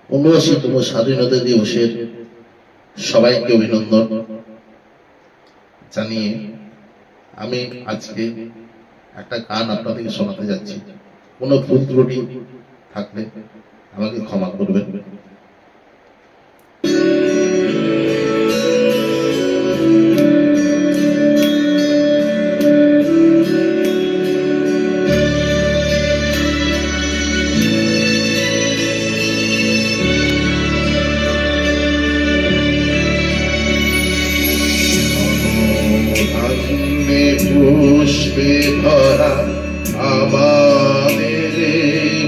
৭৯তম স্বাধীনতা দিবসের সবাইকে অভিনন্দন জানিয়ে আমি আজকে একটা গান আপনাদেরকে শোনাতে যাচ্ছি। কোনো ভুল ত্রুটি থাকলে আমাকে ক্ষমা করবেন। পুষ্পে ভরা আমাদের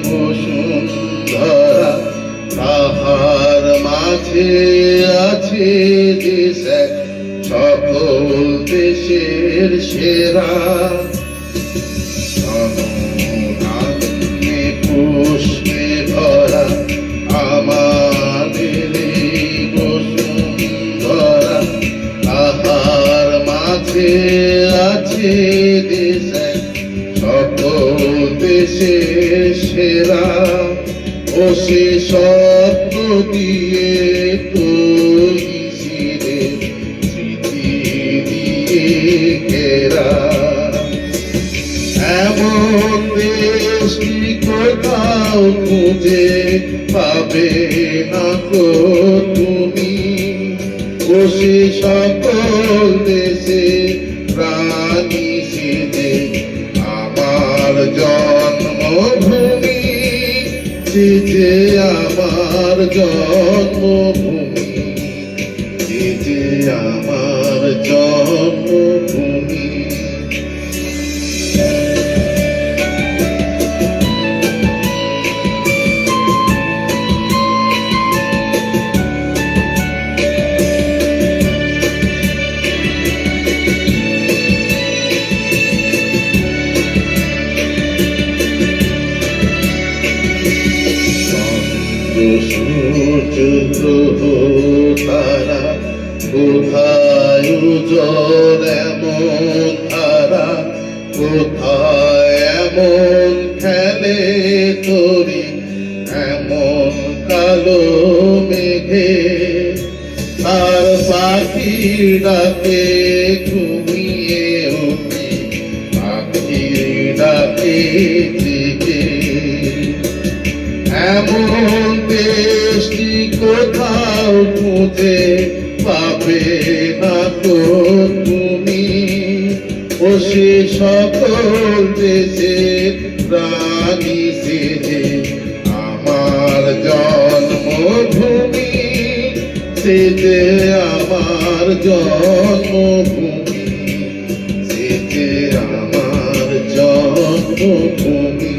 বসুন্ধরা, তাহার মাঝে আছে দেশ সকল দেশের সেরা। পুষ্পে ভরা আমাদের বসুন্ধরা, তাহার মাঝে আছে দেশ সকল দেশের সেরা। ও সে স্বপ্ন দিয়ে তৈরি স্মৃতি দিয়ে ঘেরা, এমন দেশটি কোথাও খুঁজে পাবে না গো তুমি। ও সে সকল দেশে প্রাণী সেজে আমার জন্মভূমি, সেজে আমার জন্মভূমি, সেজে আমার জন্মভূমি। সূর্য গ্রহ তারা কোথায় উজ্জ্বল এমন ধারা, কোথায় এমন খেলে তরি এমন কালো মেঘে। তার পাখি ডাকে ঘুমিয়ে উঠি, পাখি ডাকে জেগে। এমন দেশটি কোথাও খুঁজে পাবে না তো তুমি। ও সে সকল দেশের প্রাণী সেজে আমার জন্মভূমি, সেজে আমার জন্মভূমি, সেজে আমার জন্মভূমি।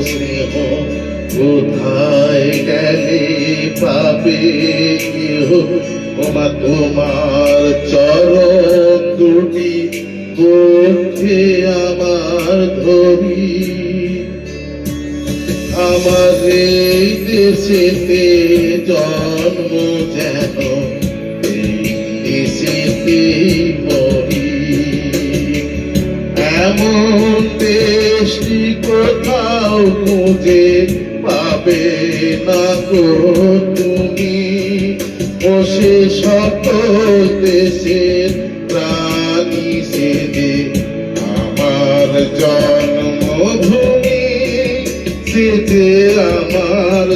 স্নেহ কোথায় গেলে পাবে কেহ, ওমা তোমার চরণ দুটি করছে আমার ধরি। আমার এই দেশেতে জন্ম যেন এই দেশেতে মরি। এমন দেশটি কোথাও খুঁজে পাবে না গো তুমি। ও সে সকল দেশের প্রাণী সেজে আমার জন্মভূমি, সেজে আমার